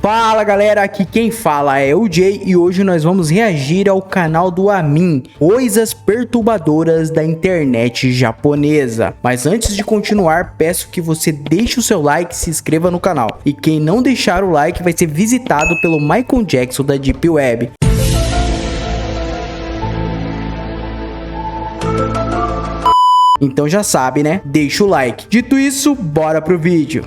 Fala galera, aqui quem fala é o Jay e hoje nós vamos reagir ao canal do Amin, coisas perturbadoras da internet japonesa. Mas antes de continuar, peço que você deixe o seu like e se inscreva no canal. E quem não deixar o like vai ser visitado pelo Michael Jackson da Deep Web. Então já sabe, né? Deixa o like. Dito isso, bora pro vídeo.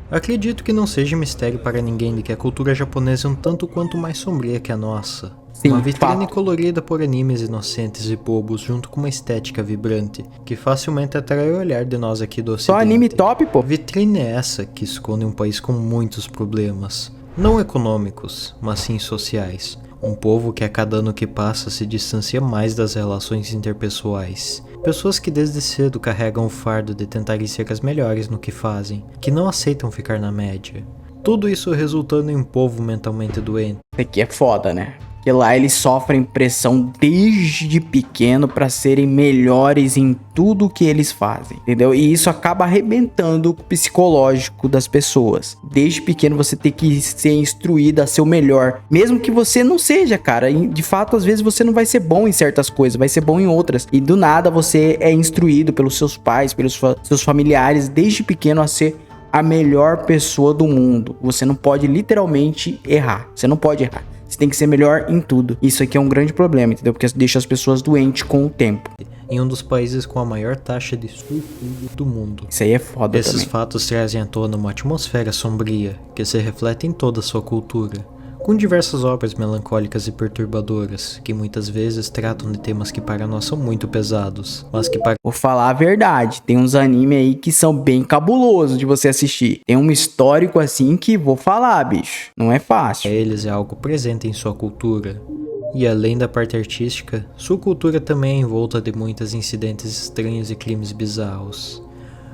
Acredito que não seja mistério para ninguém de que a cultura japonesa é um tanto quanto mais sombria que a nossa. Sim, uma vitrine fato. colorida por animes inocentes e bobos junto com uma estética vibrante, que facilmente atrai o olhar de nós aqui do ocidente. Só anime top, pô. Vitrine é essa que esconde um país com muitos problemas, não econômicos, mas sim sociais. Um povo que a cada ano que passa se distancia mais das relações interpessoais. Pessoas que desde cedo carregam o fardo de tentarem ser as melhores no que fazem, que não aceitam ficar na média. Tudo isso resultando em um povo mentalmente doente. Isso aqui é foda, né? Porque lá eles sofrem pressão desde pequeno para serem melhores em tudo que eles fazem, entendeu? E isso acaba arrebentando o psicológico das pessoas. Desde pequeno você tem que ser instruído a ser o melhor, mesmo que você não seja, cara. E, de fato, às vezes você não vai ser bom em certas coisas, vai ser bom em outras. E do nada você é instruído pelos seus pais, pelos seus familiares, desde pequeno a ser a melhor pessoa do mundo. Você não pode literalmente errar. Você não pode errar. Você tem que ser melhor em tudo. Isso aqui é um grande problema, entendeu? Porque deixa as pessoas doentes com o tempo. Em um dos países com a maior taxa de suicídio do mundo. Isso aí é foda Esses também. fatos trazem à tona uma atmosfera sombria, que se reflete em toda a sua cultura. Com diversas obras melancólicas e perturbadoras, que muitas vezes tratam de temas que para nós são muito pesados, mas que para Vou falar a verdade, tem uns animes aí que são bem cabulosos de você assistir. Tem um histórico assim que vou falar, bicho. Não é fácil. eles é algo presente em sua cultura. E além da parte artística, sua cultura também é envolta de muitos incidentes estranhos e crimes bizarros.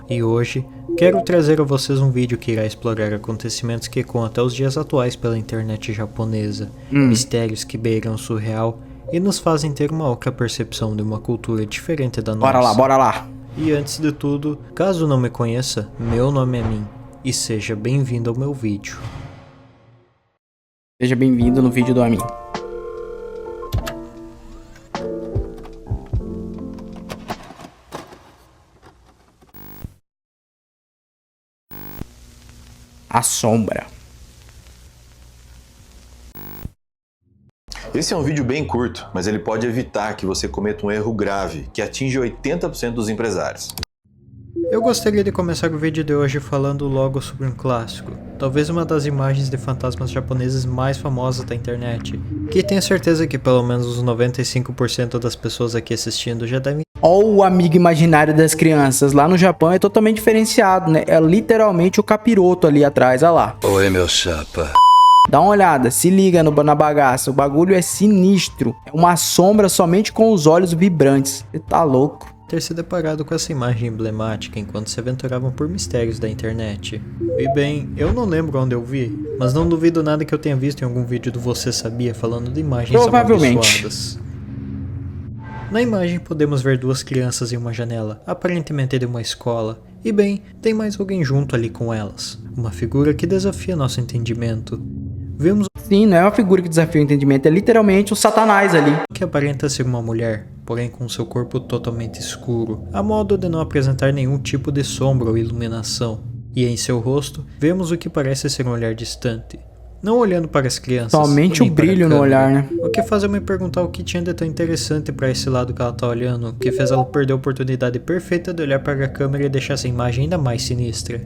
E hoje, quero trazer a vocês um vídeo que irá explorar acontecimentos que ecoam até os dias atuais pela internet japonesa, mistérios que beiram o surreal e nos fazem ter uma outra percepção de uma cultura diferente da nossa. Bora lá, bora lá. E antes de tudo, caso não me conheça, meu nome é Min, e seja bem-vindo ao meu vídeo. Seja bem-vindo no vídeo do Amin. A sombra. Esse é um vídeo bem curto, mas ele pode evitar que você cometa um erro grave que atinge 80% dos empresários. Eu gostaria de começar o vídeo de hoje falando logo sobre um clássico, talvez uma das imagens de fantasmas japoneses mais famosas da internet, que tenho certeza que pelo menos os 95% das pessoas aqui assistindo já devem. Ó, o amigo imaginário das crianças. Lá no Japão é totalmente diferenciado, né? É literalmente o capiroto ali atrás, olha lá. Oi, meu chapa. Dá uma olhada, se liga na bagaça. O bagulho é sinistro. É uma sombra somente com os olhos vibrantes. Você tá louco. Ter se deparado com essa imagem emblemática enquanto se aventuravam por mistérios da internet. E bem, eu não lembro onde eu vi, mas não duvido nada que eu tenha visto em algum vídeo do Você Sabia falando de imagens Provavelmente. amaldiçoadas. Na imagem podemos ver duas crianças em uma janela, aparentemente de uma escola, e bem, tem mais alguém junto ali com elas, uma figura que desafia nosso entendimento. Vemos Sim, não é uma figura que desafia o entendimento, é literalmente o Satanás ali. que aparenta ser uma mulher, porém com seu corpo totalmente escuro, a modo de não apresentar nenhum tipo de sombra ou iluminação. E em seu rosto, vemos o que parece ser um olhar distante, não olhando para as crianças. Somente nem o para a brilho no câmera. olhar, né? O que faz eu me perguntar o que tinha de tão interessante para esse lado que ela tá olhando, que fez ela perder a oportunidade perfeita de olhar para a câmera e deixar essa imagem ainda mais sinistra.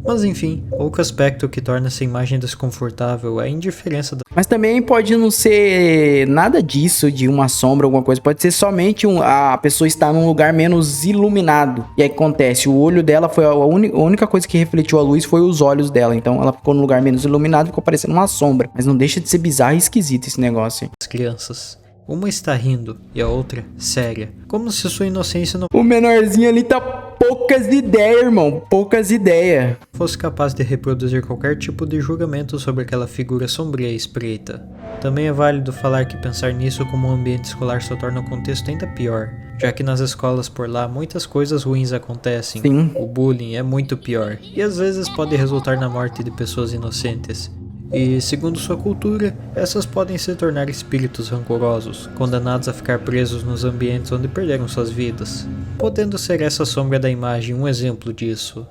Mas enfim, outro aspecto que torna essa imagem desconfortável é a indiferença da Mas também pode não ser nada disso, de uma sombra, alguma coisa. Pode ser somente a pessoa estar num lugar menos iluminado. E aí acontece, o olho dela foi a única coisa que refletiu a luz foi os olhos dela. Então ela ficou num lugar menos iluminado e ficou parecendo uma sombra. Mas não deixa de ser bizarro e esquisito esse negócio, hein? das crianças. Uma está rindo e a outra séria, como se sua inocência não O menorzinho ali tá poucas ideias, irmão. Poucas ideias. fosse capaz de reproduzir qualquer tipo de julgamento sobre aquela figura sombria e espreita. Também é válido falar que pensar nisso como um ambiente escolar só torna o contexto ainda pior, já que nas escolas por lá muitas coisas ruins acontecem. Sim. O bullying é muito pior, e às vezes pode resultar na morte de pessoas inocentes. E, segundo sua cultura, essas podem se tornar espíritos rancorosos, condenados a ficar presos nos ambientes onde perderam suas vidas, podendo ser essa sombra da imagem um exemplo disso.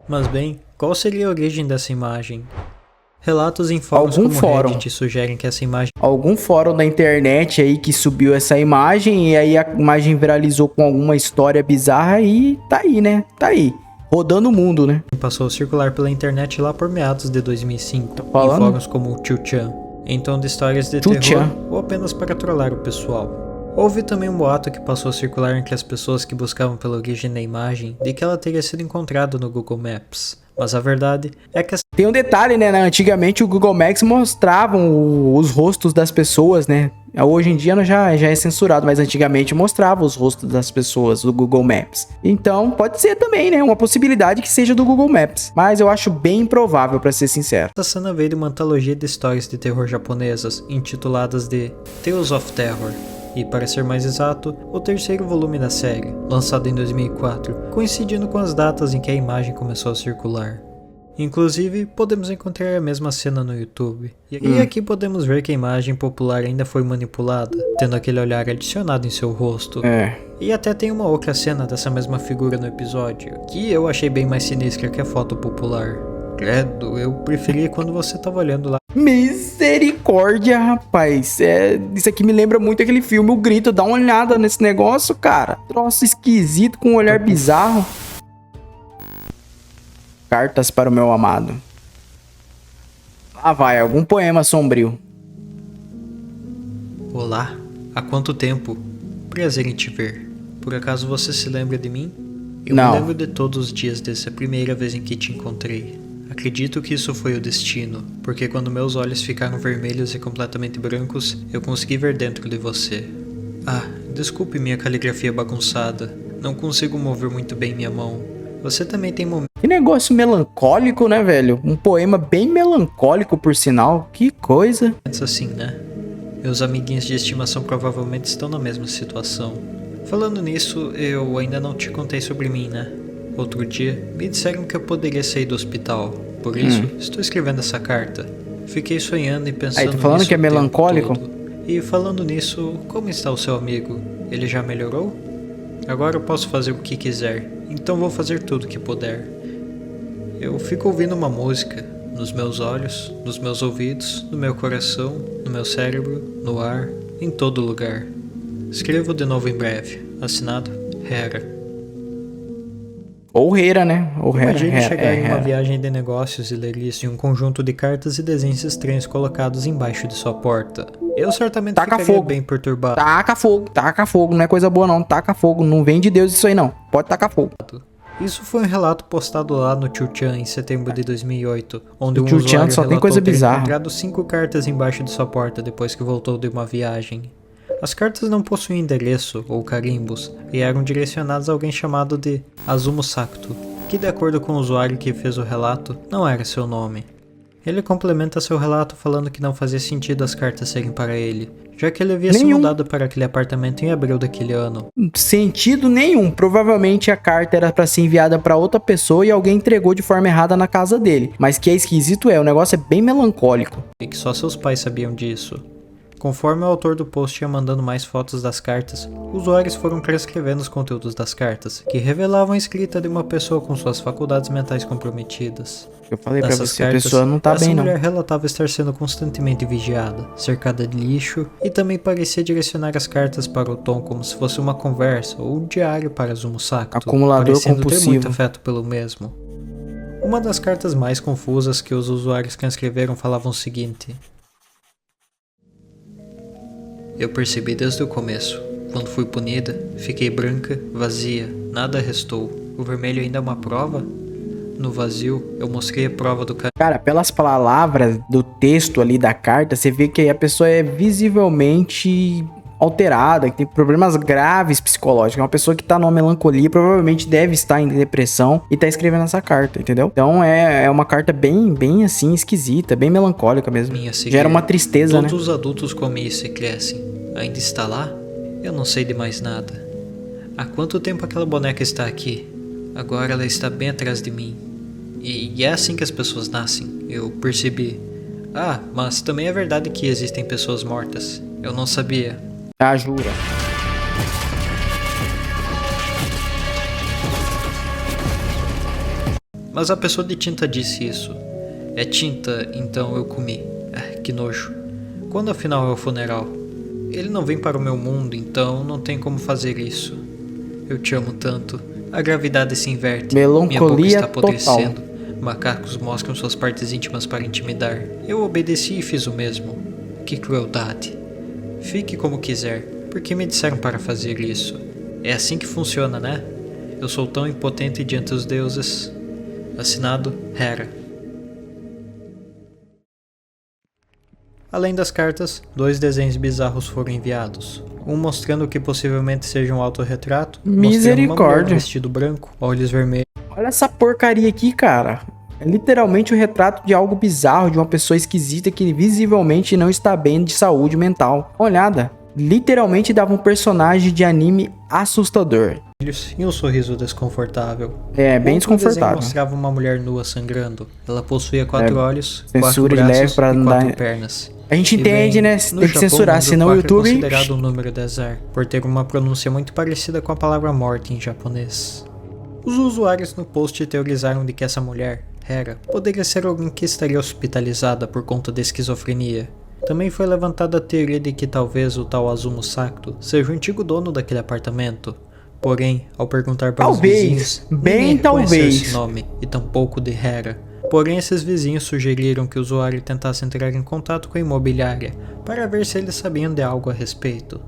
Mas bem, qual seria a origem dessa imagem? Relatos em fóruns como Reddit sugerem que essa imagem... Algum fórum da internet aí que subiu essa imagem e aí a imagem viralizou com alguma história bizarra e tá aí, né? Tá aí. Rodando o mundo, né? Passou a circular pela internet lá por meados de 2005, em falando? fóruns como o 2chan, em tom de histórias de terror ou apenas para trollar o pessoal. Houve também um boato que passou a circular entre as pessoas que buscavam pela origem da imagem de que ela teria sido encontrada no Google Maps. Mas a verdade é que... Tem um detalhe, né? Antigamente o Google Maps mostravam os rostos das pessoas, né? Hoje em dia já é censurado, mas antigamente mostrava os rostos das pessoas do Google Maps. Então pode ser também, né? Uma possibilidade que seja do Google Maps. Mas eu acho bem improvável, pra ser sincero. Essa cena veio de uma antologia de histórias de terror japonesas, intituladas de Tales of Terror. E, para ser mais exato, o terceiro volume da série, lançado em 2004, coincidindo com as datas em que a imagem começou a circular. Inclusive, podemos encontrar a mesma cena no YouTube. E aqui podemos ver que a imagem popular ainda foi manipulada, tendo aquele olhar adicionado em seu rosto. E até tem uma outra cena dessa mesma figura no episódio, que eu achei bem mais sinistra que a foto popular. Credo, eu preferi quando você tava olhando lá. Misericórdia, rapaz. Isso aqui me lembra muito aquele filme O Grito. Dá uma olhada nesse negócio, cara. Troço esquisito com um olhar bizarro. Cartas para o meu amado. Lá vai, algum poema sombrio. Olá, há quanto tempo? Prazer em te ver. Por acaso você se lembra de mim? Eu Não. me lembro de todos os dias desde a primeira vez em que te encontrei. Acredito que isso foi o destino, porque quando meus olhos ficaram vermelhos e completamente brancos, eu consegui ver dentro de você. Ah, desculpe minha caligrafia bagunçada. Não consigo mover muito bem minha mão. Você também tem momentos Que negócio melancólico, né, velho? Um poema bem melancólico, por sinal. Que coisa. assim, né? Meus amiguinhos de estimação provavelmente estão na mesma situação. Falando nisso, eu ainda não te contei sobre mim, né? Outro dia, me disseram que eu poderia sair do hospital. Por isso, estou escrevendo essa carta. Fiquei sonhando e pensando Aí, tô falando nisso que é o tempo melancólico? todo. E falando nisso, como está o seu amigo? Ele já melhorou? Agora eu posso fazer o que quiser, então vou fazer tudo o que puder. Eu fico ouvindo uma música, nos meus olhos, nos meus ouvidos, no meu coração, no meu cérebro, no ar, em todo lugar. Escrevo de novo em breve. Assinado, Hera. Ou Hera, né? Ou Imagine chegar em uma viagem de negócios e ler isso em um conjunto de cartas e desenhos estranhos colocados embaixo de sua porta. Eu certamente ficaria bem perturbado. Taca fogo, não é coisa boa não, taca fogo, não vem de Deus isso aí não, pode tacar fogo. Isso foi um relato postado lá no 2chan em setembro de 2008, onde um 2chan usuário só tem relatou coisa ter bizarra. encontrado 5 cartas embaixo de sua porta depois que voltou de uma viagem. As cartas não possuíam endereço ou carimbos e eram direcionadas a alguém chamado de Azumo Sakto, que de acordo com o usuário que fez o relato, não era seu nome. Ele complementa seu relato falando que não fazia sentido as cartas serem para ele, já que ele havia se mudado para aquele apartamento em abril daquele ano. Sentido nenhum, provavelmente a carta era para ser enviada para outra pessoa e alguém entregou de forma errada na casa dele. Mas que é esquisito o negócio é bem melancólico. E que só seus pais sabiam disso. Conforme o autor do post ia mandando mais fotos das cartas, usuários foram transcrevendo os conteúdos das cartas, que revelavam a escrita de uma pessoa com suas faculdades mentais comprometidas. Eu falei pra você, a pessoa não tá bem não. Essa mulher relatava estar sendo constantemente vigiada, cercada de lixo, e também parecia direcionar as cartas para o tom como se fosse uma conversa ou um diário para Azumo Sakto, Acumulador parecendo compulsivo. ter muito afeto pelo mesmo. Uma das cartas mais confusas que os usuários transcreveram falava o seguinte: eu percebi desde o começo. Quando fui punida, fiquei branca, vazia, nada restou. O vermelho ainda é uma prova? No vazio, eu mostrei a prova do caminho. Cara, pelas palavras do texto ali da carta, você vê que a pessoa é visivelmente alterada, que tem problemas graves psicológicos. É uma pessoa que tá numa melancolia, provavelmente deve estar em depressão e tá escrevendo essa carta, entendeu? Então é uma carta bem assim, esquisita, bem melancólica mesmo. Gera uma tristeza, todos né? Os adultos comem isso e crescem. Ainda está lá? Eu não sei de mais nada. Há quanto tempo aquela boneca está aqui? Agora ela está bem atrás de mim. E é assim que as pessoas nascem, eu percebi. Ah, mas também é verdade que existem pessoas mortas. Eu não sabia. Ah, jura? Mas a pessoa de tinta disse isso. É tinta, então eu comi. Que nojo. Quando afinal é o funeral? Ele não vem para o meu mundo, então não tem como fazer isso. Eu te amo tanto. A gravidade se inverte. Melancolia Minha boca está total. apodrecendo. Macacos mostram suas partes íntimas para intimidar. Eu obedeci e fiz o mesmo. Que crueldade. Fique como quiser. Por que me disseram para fazer isso? É assim que funciona, né? Eu sou tão impotente diante dos deuses. Assinado, Hera. Além das cartas, 2 desenhos bizarros foram enviados. Um mostrando o que possivelmente seja um autorretrato, mostrando uma mulher de Misericórdia. vestido branco, olhos vermelhos. Olha essa porcaria aqui, cara. É literalmente o retrato de algo bizarro, de uma pessoa esquisita que visivelmente não está bem de saúde mental. Olhada. Literalmente dava um personagem de anime assustador. E um sorriso desconfortável. É, bem Outro desenho desconfortável. mostrava uma mulher nua sangrando. Ela possuía 4 olhos, 4 censura de braços leve pra e não 4 dar- pernas. A gente E entende, bem, né? no Tem que Japão, censurar, número senão o 4 YouTube... é considerado um número de azar, por ter uma pronúncia muito parecida com a palavra morte em japonês. Os usuários no post teorizaram de que essa mulher, Hera, poderia ser alguém que estaria hospitalizada por conta de esquizofrenia. Também foi levantada a teoria de que talvez o tal Azumo Sakto seja o antigo dono daquele apartamento. Porém, ao perguntar para os Talvez, vizinhos, bem ninguém reconheceu talvez. esse nome, e tampouco de Hera. Porém, esses vizinhos sugeriram que o usuário tentasse entrar em contato com a imobiliária para ver se eles sabiam de algo a respeito.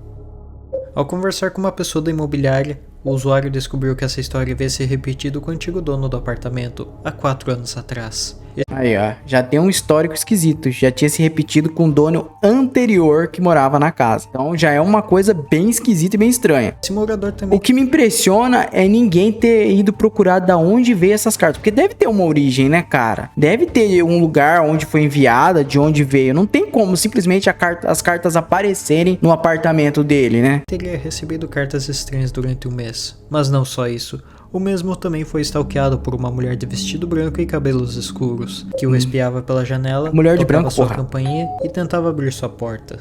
Ao conversar com uma pessoa da imobiliária, o usuário descobriu que essa história havia se repetido com o antigo dono do apartamento há 4 anos atrás. Aí, ó, já tem um histórico esquisito, já tinha se repetido com o dono anterior que morava na casa. Então já é uma coisa bem esquisita e bem estranha. Esse morador também O que me impressiona é ninguém ter ido procurar da onde veio essas cartas, porque deve ter uma origem, né, cara? Deve ter um lugar onde foi enviada, de onde veio. Não tem como simplesmente as cartas aparecerem no apartamento dele, né? teria recebido cartas estranhas durante o mês. Mas não só isso. O mesmo também foi stalkeado por uma mulher de vestido branco e cabelos escuros, que o espiava pela janela, Mulher de tocava branco, sua porra. campainha e tentava abrir sua porta.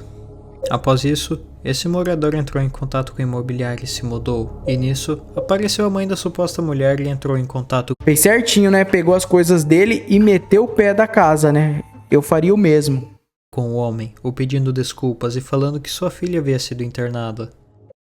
Após isso, esse morador entrou em contato com a imobiliária e se mudou. E nisso, apareceu a mãe da suposta mulher e entrou em contato Fez certinho, né? Pegou as coisas dele e meteu o pé da casa, né? Eu faria o mesmo. com o homem, o pedindo desculpas e falando que sua filha havia sido internada.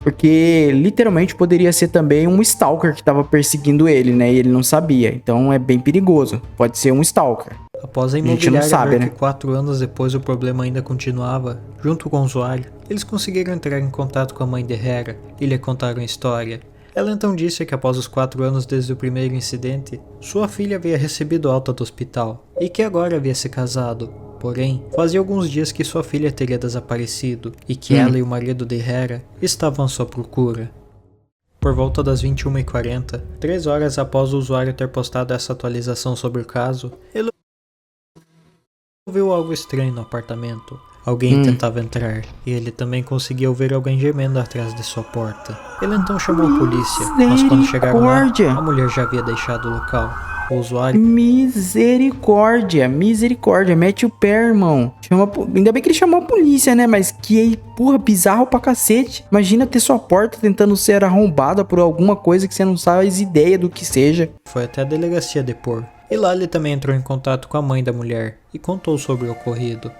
Porque literalmente poderia ser também um stalker que tava perseguindo ele, né? E ele não sabia. Então é bem perigoso. Pode ser um stalker. Após a gente não imobiliária sabe, ver né? que 4 anos depois o problema ainda continuava, junto com o usuário, eles conseguiram entrar em contato com a mãe de Hera e lhe contaram a história. Ela então disse que após os 4 anos desde o primeiro incidente, sua filha havia recebido alta do hospital e que agora havia se casado. Porém, fazia alguns dias que sua filha teria desaparecido e que ela e o marido de Hera estavam à sua procura. Por volta das 21h40, 3 horas após o usuário ter postado essa atualização sobre o caso, ele ouviu algo estranho no apartamento. Alguém tentava entrar, e ele também conseguia ouvir alguém gemendo atrás de sua porta. Ele então chamou a polícia, mas quando chegaram lá, Misericórdia! a mulher já havia deixado o local. O usuário Misericórdia, misericórdia. Mete o pé, irmão. Ainda bem que ele chamou a polícia, né? Mas que, porra, bizarro pra cacete. Imagina ter sua porta tentando ser arrombada por alguma coisa que você não faz ideia do que seja. foi até a delegacia depor. E lá ele também entrou em contato com a mãe da mulher e contou sobre o ocorrido.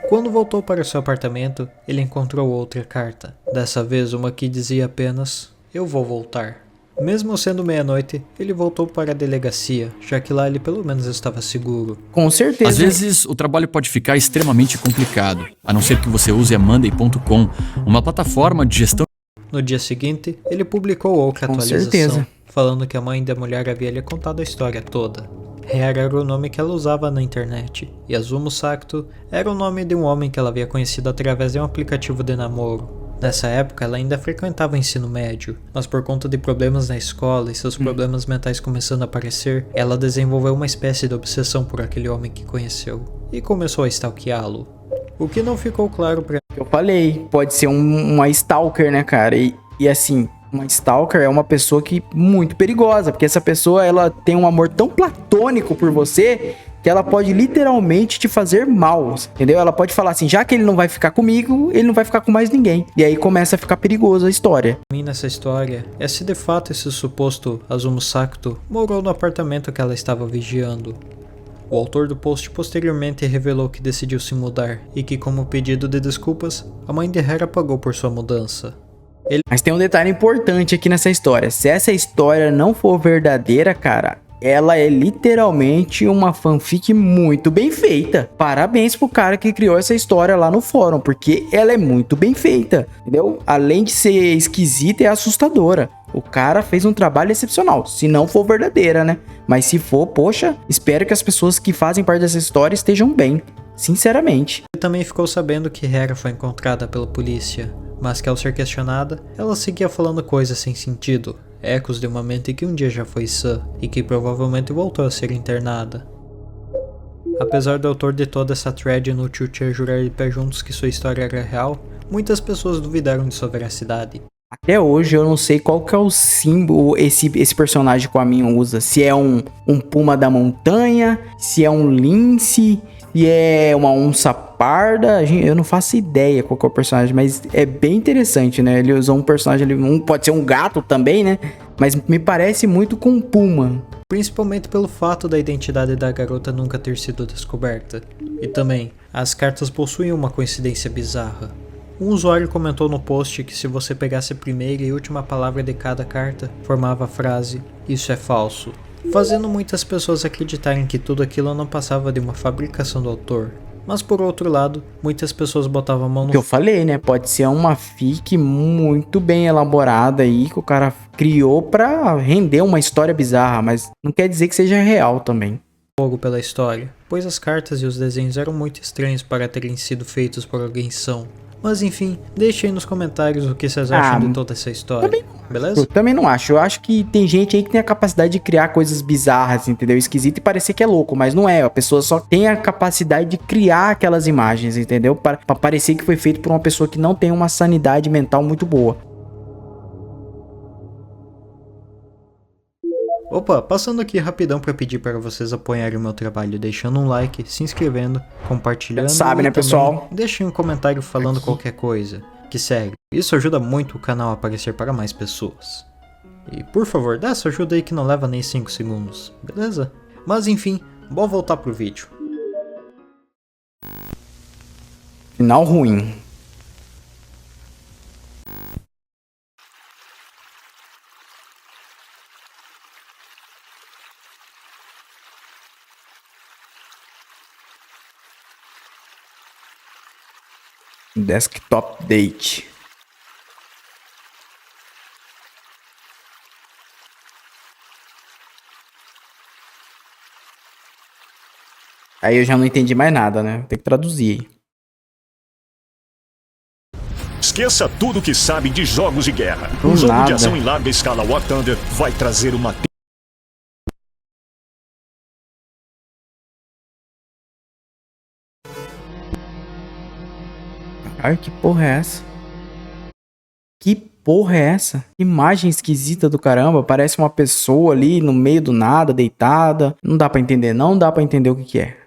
Quando voltou para seu apartamento, ele encontrou outra carta. Dessa vez uma que dizia apenas, "Eu vou voltar". Mesmo sendo meia-noite, ele voltou para a delegacia, já que lá ele pelo menos estava seguro. Com certeza. Às vezes, o trabalho pode ficar extremamente complicado, a não ser que você use a Monday.com, uma plataforma de gestão. No dia seguinte, ele publicou outra Com atualização, certeza. falando que a mãe da mulher havia lhe contado a história toda. Hera era o nome que ela usava na internet, e Azumo Sakto era o nome de um homem que ela havia conhecido através de um aplicativo de namoro. Nessa época, ela ainda frequentava o ensino médio, mas por conta de problemas na escola e seus problemas mentais começando a aparecer, ela desenvolveu uma espécie de obsessão por aquele homem que conheceu, e começou a stalkeá-lo. O que não ficou claro pra Eu falei, pode ser uma stalker, né, cara? E assim, uma stalker é uma pessoa que muito perigosa, porque essa pessoa, ela tem um amor tão platônico por você que ela pode literalmente te fazer mal, entendeu? Ela pode falar assim, já que ele não vai ficar comigo, ele não vai ficar com mais ninguém. E aí começa a ficar perigosa a história. Pra mim nessa história é se de fato esse suposto Azumo Sakto morou no apartamento que ela estava vigiando. O autor do post posteriormente revelou que decidiu se mudar e que, como pedido de desculpas, a mãe de Hera pagou por sua mudança. Mas tem um detalhe importante aqui nessa história. Se essa história não for verdadeira, cara, ela é literalmente uma fanfic muito bem feita. Parabéns pro cara que criou essa história lá no fórum, porque ela é muito bem feita, entendeu? Além de ser esquisita, é assustadora. O cara fez um trabalho excepcional, se não for verdadeira, né? Mas se for, poxa, espero que as pessoas que fazem parte dessa história estejam bem, sinceramente. Ele também ficou sabendo que Hera foi encontrada pela polícia, mas que ao ser questionada, ela seguia falando coisas sem sentido, ecos de uma mente que um dia já foi sã e que provavelmente voltou a ser internada. Apesar do autor de toda essa thread inútil te jurar de pé juntos que sua história era real, muitas pessoas duvidaram de sua veracidade. Até hoje eu não sei qual que é o símbolo esse personagem com a minha usa. Se é um puma da montanha, se é um lince, se é uma onça parda. Eu não faço ideia qual que é o personagem, mas é bem interessante, né? Ele usou um personagem ali, pode ser um gato também, né? Mas me parece muito com um puma. Principalmente pelo fato da identidade da garota nunca ter sido descoberta. E também, as cartas possuem uma coincidência bizarra. Um usuário comentou no post que se você pegasse a primeira e última palavra de cada carta, formava a frase, "Isso é falso", fazendo muitas pessoas acreditarem que tudo aquilo não passava de uma fabricação do autor. Mas por outro lado, muitas pessoas botavam a mão no... Que eu falei, né? Pode ser uma fic muito bem elaborada aí, que o cara criou pra render uma história bizarra, mas não quer dizer que seja real também. Fogo pela história, pois as cartas e os desenhos eram muito estranhos para terem sido feitos por alguém são. Mas enfim, deixe aí nos comentários o que vocês acham de toda essa história, beleza? Eu também não acho. Eu acho que tem gente aí que tem a capacidade de criar coisas bizarras, entendeu? Esquisito e parecer que é louco, mas não é. A pessoa só tem a capacidade de criar aquelas imagens, entendeu? Pra parecer que foi feito por uma pessoa que não tem uma sanidade mental muito boa. Opa, passando aqui rapidão para pedir para vocês apoiarem o meu trabalho, deixando um like, se inscrevendo, compartilhando. Sabe, né, pessoal? Deixem um comentário falando qualquer coisa, que sério, isso ajuda muito o canal a aparecer para mais pessoas. E por favor, dá essa ajuda aí que não leva nem 5 segundos, beleza? Mas enfim, bora voltar pro vídeo. Final ruim. Desktop date. Aí eu já não entendi mais nada, né? Tem que traduzir. Esqueça tudo que sabe de jogos de guerra. Do Um jogo nada. de ação em larga escala War Thunder vai trazer uma... Ai, que porra é essa? Que porra é essa? Que imagem esquisita do caramba. Parece uma pessoa ali no meio do nada, deitada. Não dá pra entender, não dá pra entender o que que é.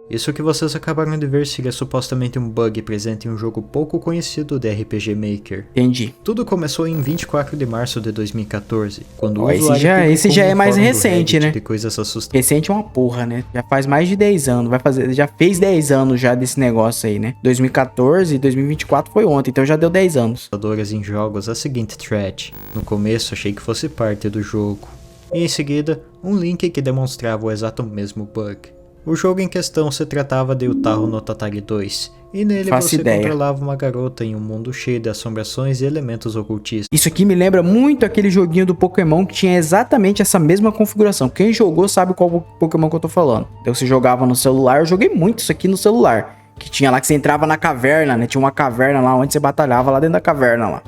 Isso que vocês acabaram de ver seria supostamente um bug presente em um jogo pouco conhecido de RPG Maker. Entendi. Tudo começou em 24 de março de 2014, quando o Ó, esse usuário já publicou é no mais fórum do recente, Reddit né? de coisas assustadoras. Recente é uma porra, né? Já faz mais de 10 anos. Já fez 10 anos já desse negócio aí, né? 2014 e 2024 foi ontem, então já deu 10 anos. Em jogos a seguinte thread. No começo achei que fosse parte do jogo. E em seguida, um link que demonstrava o exato mesmo bug. O jogo em questão se tratava de Utaru no Tatari 2, e nele Faço você ideia. controlava uma garota em um mundo cheio de assombrações e elementos ocultistas. Isso aqui me lembra muito aquele joguinho do Pokémon que tinha exatamente essa mesma configuração. Quem jogou sabe qual Pokémon que eu tô falando. Então você jogava no celular, eu joguei muito isso aqui no celular. Que tinha lá que você entrava na caverna, né? Tinha uma caverna lá onde você batalhava lá dentro da caverna lá.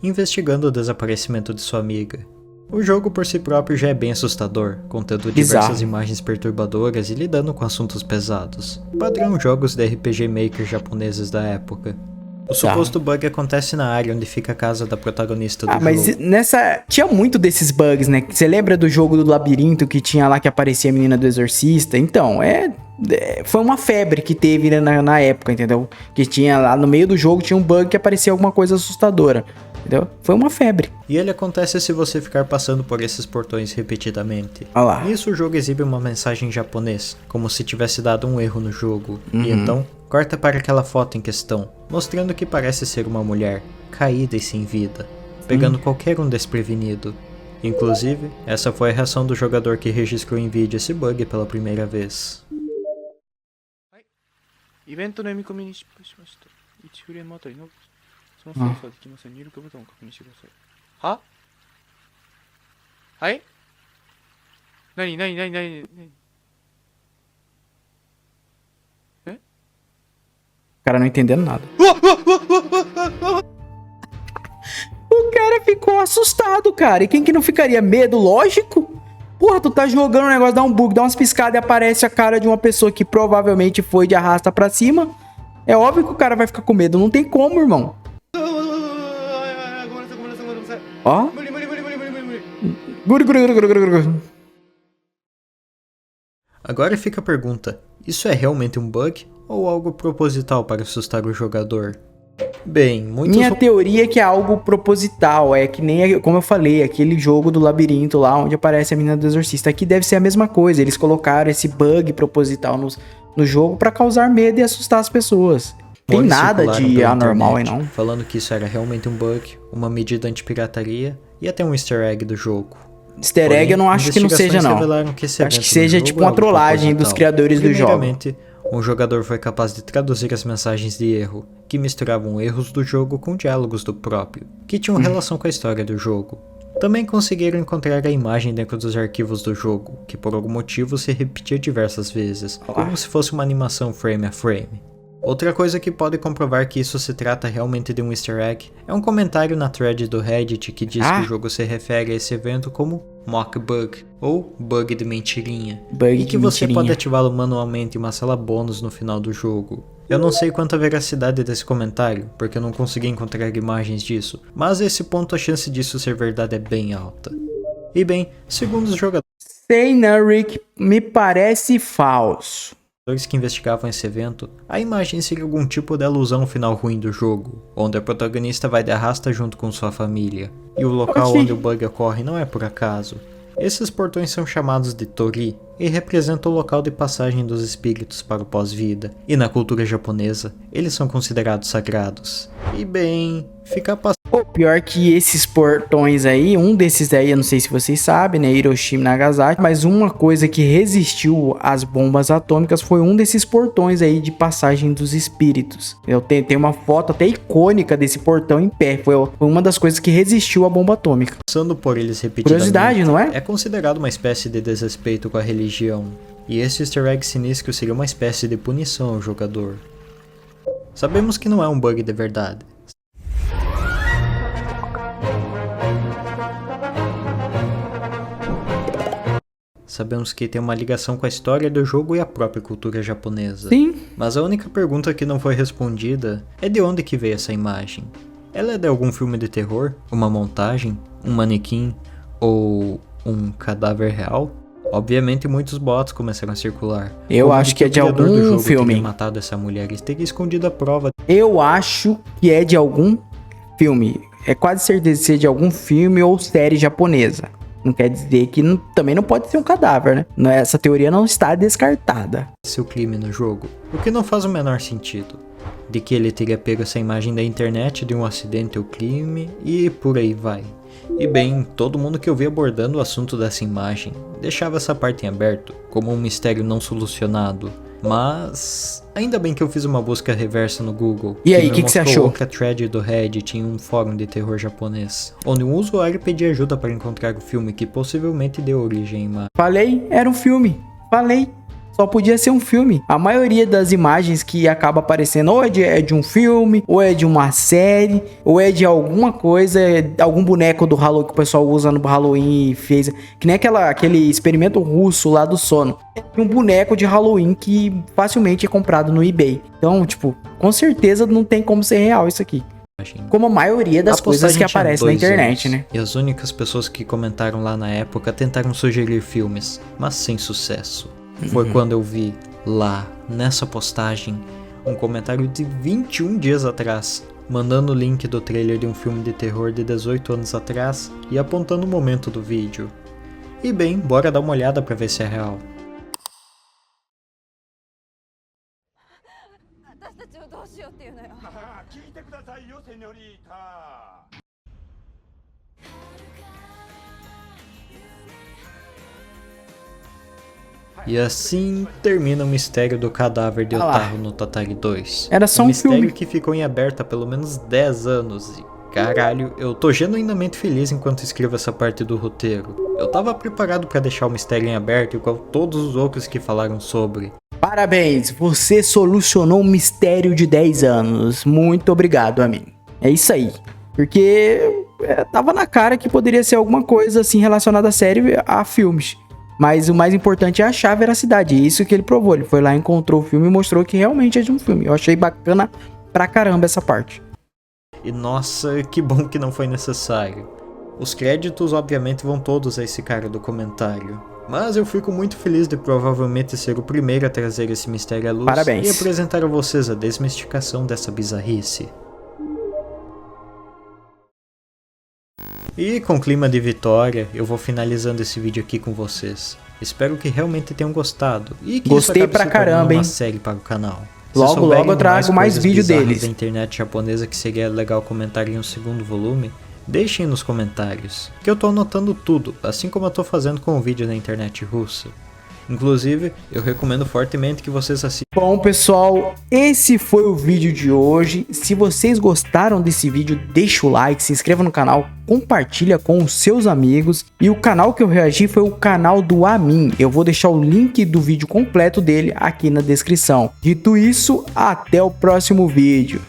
Investigando o desaparecimento de sua amiga. O jogo por si próprio já é bem assustador, contendo Bizarro. diversas imagens perturbadoras e lidando com assuntos pesados. Padrão jogos de RPG Maker japoneses da época. O suposto bug acontece na área onde fica a casa da protagonista do jogo. Mas nessa... Tinha muito desses bugs, né? Você lembra do jogo do labirinto que tinha lá que aparecia a menina do exorcista? Então, foi uma febre que teve, né, na época, entendeu? Que tinha lá no meio do jogo, tinha um bug que aparecia alguma coisa assustadora. Entendeu? Foi uma febre. E ele acontece se você ficar passando por esses portões repetidamente. Olha lá. Nisso o jogo exibe uma mensagem em japonês, como se tivesse dado um erro no jogo. E então, corta para aquela foto em questão, mostrando que parece ser uma mulher, caída e sem vida, pegando qualquer um desprevenido. Inclusive, essa foi a reação do jogador que registrou em vídeo esse bug pela primeira vez. イベントの読み込みに失敗しました。1フレームあたりのその操作はできません。入力ボタンを確認してください。は？はい？何？ O cara não entendendo nada. O cara ficou assustado, cara. E quem que não ficaria? Medo, lógico. Porra, tu tá jogando um negócio, dá um bug, dá umas piscadas e aparece a cara de uma pessoa que provavelmente foi de arrasta pra cima. É óbvio que o cara vai ficar com medo. Não tem como, irmão. Ó. Agora fica a pergunta, isso é realmente um bug ou algo proposital para assustar o jogador? Bem, Minha teoria é que é algo proposital, é que nem, como eu falei, aquele jogo do labirinto lá onde aparece a menina do exorcista. Aqui deve ser a mesma coisa, eles colocaram esse bug proposital no jogo pra causar medo e assustar as pessoas. Tem nada de anormal aí não. Falando que isso era realmente um bug, uma medida anti-pirataria e até um easter egg do jogo. Easter egg eu não acho que não seja não. Acho que seja tipo uma trollagem dos criadores do jogo. Um jogador foi capaz de traduzir as mensagens de erro, que misturavam erros do jogo com diálogos do próprio, que tinham relação com a história do jogo. Também conseguiram encontrar a imagem dentro dos arquivos do jogo, que por algum motivo se repetia diversas vezes, como se fosse uma animação frame a frame. Outra coisa que pode comprovar que isso se trata realmente de um easter egg é um comentário na thread do Reddit que diz que o jogo se refere a esse evento como mock bug, ou bug de mentirinha, e que você pode ativá-lo manualmente em uma sala bônus no final do jogo. Eu não sei quanto a veracidade desse comentário, porque eu não consegui encontrar imagens disso, mas a esse ponto a chance disso ser verdade é bem alta. E bem, segundo os jogadores... Sei não, Rick, me parece falso. Que investigavam esse evento, a imagem seria algum tipo de alusão ao final ruim do jogo, onde a protagonista vai de arrasta junto com sua família, e o local onde o bug ocorre não é por acaso. Esses portões são chamados de Tori e representam o local de passagem dos espíritos para o pós-vida, e na cultura japonesa, eles são considerados sagrados. E bem, fica passando... Pior que esses portões aí, um desses aí, eu não sei se vocês sabem, né, Hiroshima e Nagasaki, mas uma coisa que resistiu às bombas atômicas foi um desses portões aí de passagem dos espíritos. Eu tenho uma foto até icônica desse portão em pé, foi uma das coisas que resistiu à bomba atômica. Passando por eles repetidamente, curiosidade, não é? É considerado uma espécie de desrespeito com a religião, e esse easter egg sinistro seria uma espécie de punição ao jogador. Sabemos que não é um bug de verdade. Sabemos que tem uma ligação com a história do jogo e a própria cultura japonesa. Sim. Mas a única pergunta que não foi respondida é de onde que veio essa imagem. Ela é de algum filme de terror? Uma montagem? Um manequim? Ou um cadáver real? Obviamente muitos boatos começaram a circular. Eu acho que é de algum filme. Teria matado essa mulher e teria escondido a prova. Eu acho que é de algum filme. É quase certeza de ser de algum filme ou série japonesa. Não quer dizer que também não pode ser um cadáver, né? Essa teoria não está descartada. Seu crime no jogo, o que não faz o menor sentido. De que ele teria pego essa imagem da internet de um acidente ou crime e por aí vai. E bem, todo mundo que eu vi abordando o assunto dessa imagem deixava essa parte em aberto, como um mistério não solucionado. Mas ainda bem que eu fiz uma busca reversa no Google. E aí, o que você achou? Que a thread do Reddit em um fórum de terror japonês, onde um usuário pedia ajuda para encontrar o filme que possivelmente deu origem à imagem. Falei, era um filme. Falei. Só podia ser um filme. A maioria das imagens que acaba aparecendo ou é de um filme, ou é de uma série, ou é de alguma coisa, algum boneco do Halloween que o pessoal usa no Halloween e fez. Que nem aquele experimento russo lá do sono. É um boneco de Halloween que facilmente é comprado no eBay. Então, tipo, com certeza não tem como ser real isso aqui. Como a maioria das coisas que aparecem na internet, né? E as únicas pessoas que comentaram lá na época tentaram sugerir filmes, mas sem sucesso. Foi quando eu vi lá, nessa postagem, um comentário de 21 dias atrás, mandando o link do trailer de um filme de terror de 18 anos atrás e apontando o momento do vídeo. E bem, bora dar uma olhada pra ver se é real. E assim termina o mistério do cadáver de Otaru no Tatari 2. Era só um mistério filme que ficou em aberto há pelo menos 10 anos. E caralho, eu tô genuinamente feliz enquanto escrevo essa parte do roteiro. Eu tava preparado pra deixar o mistério em aberto, igual todos os outros que falaram sobre. Parabéns, você solucionou um mistério de 10 anos. Muito obrigado, amigo. É isso aí. Porque tava na cara que poderia ser alguma coisa assim relacionada a série, a filmes. Mas o mais importante é achar a veracidade. E isso que ele provou. Ele foi lá, encontrou o filme e mostrou que realmente é de um filme. Eu achei bacana pra caramba essa parte. E nossa, que bom que não foi necessário. Os créditos obviamente vão todos a esse cara do comentário. Mas eu fico muito feliz de provavelmente ser o primeiro a trazer esse mistério à luz. Parabéns. E apresentar a vocês a desmistificação dessa bizarrice. E com clima de vitória, eu vou finalizando esse vídeo aqui com vocês. Espero que realmente tenham gostado e que Gostei isso acabe pra se tornando caramba, hein? uma série para o canal. Logo eu trago mais vídeo bizarras deles. da internet japonesa que seria legal comentar em um segundo volume, deixem nos comentários, que eu tô anotando tudo, assim como eu tô fazendo com o vídeo na internet russa. Inclusive, eu recomendo fortemente que vocês assistam. Bom, pessoal, esse foi o vídeo de hoje. Se vocês gostaram desse vídeo, deixa o like, se inscreva no canal, compartilha com os seus amigos. E o canal que eu reagi foi o canal do Amin. Eu vou deixar o link do vídeo completo dele aqui na descrição. Dito isso, até o próximo vídeo.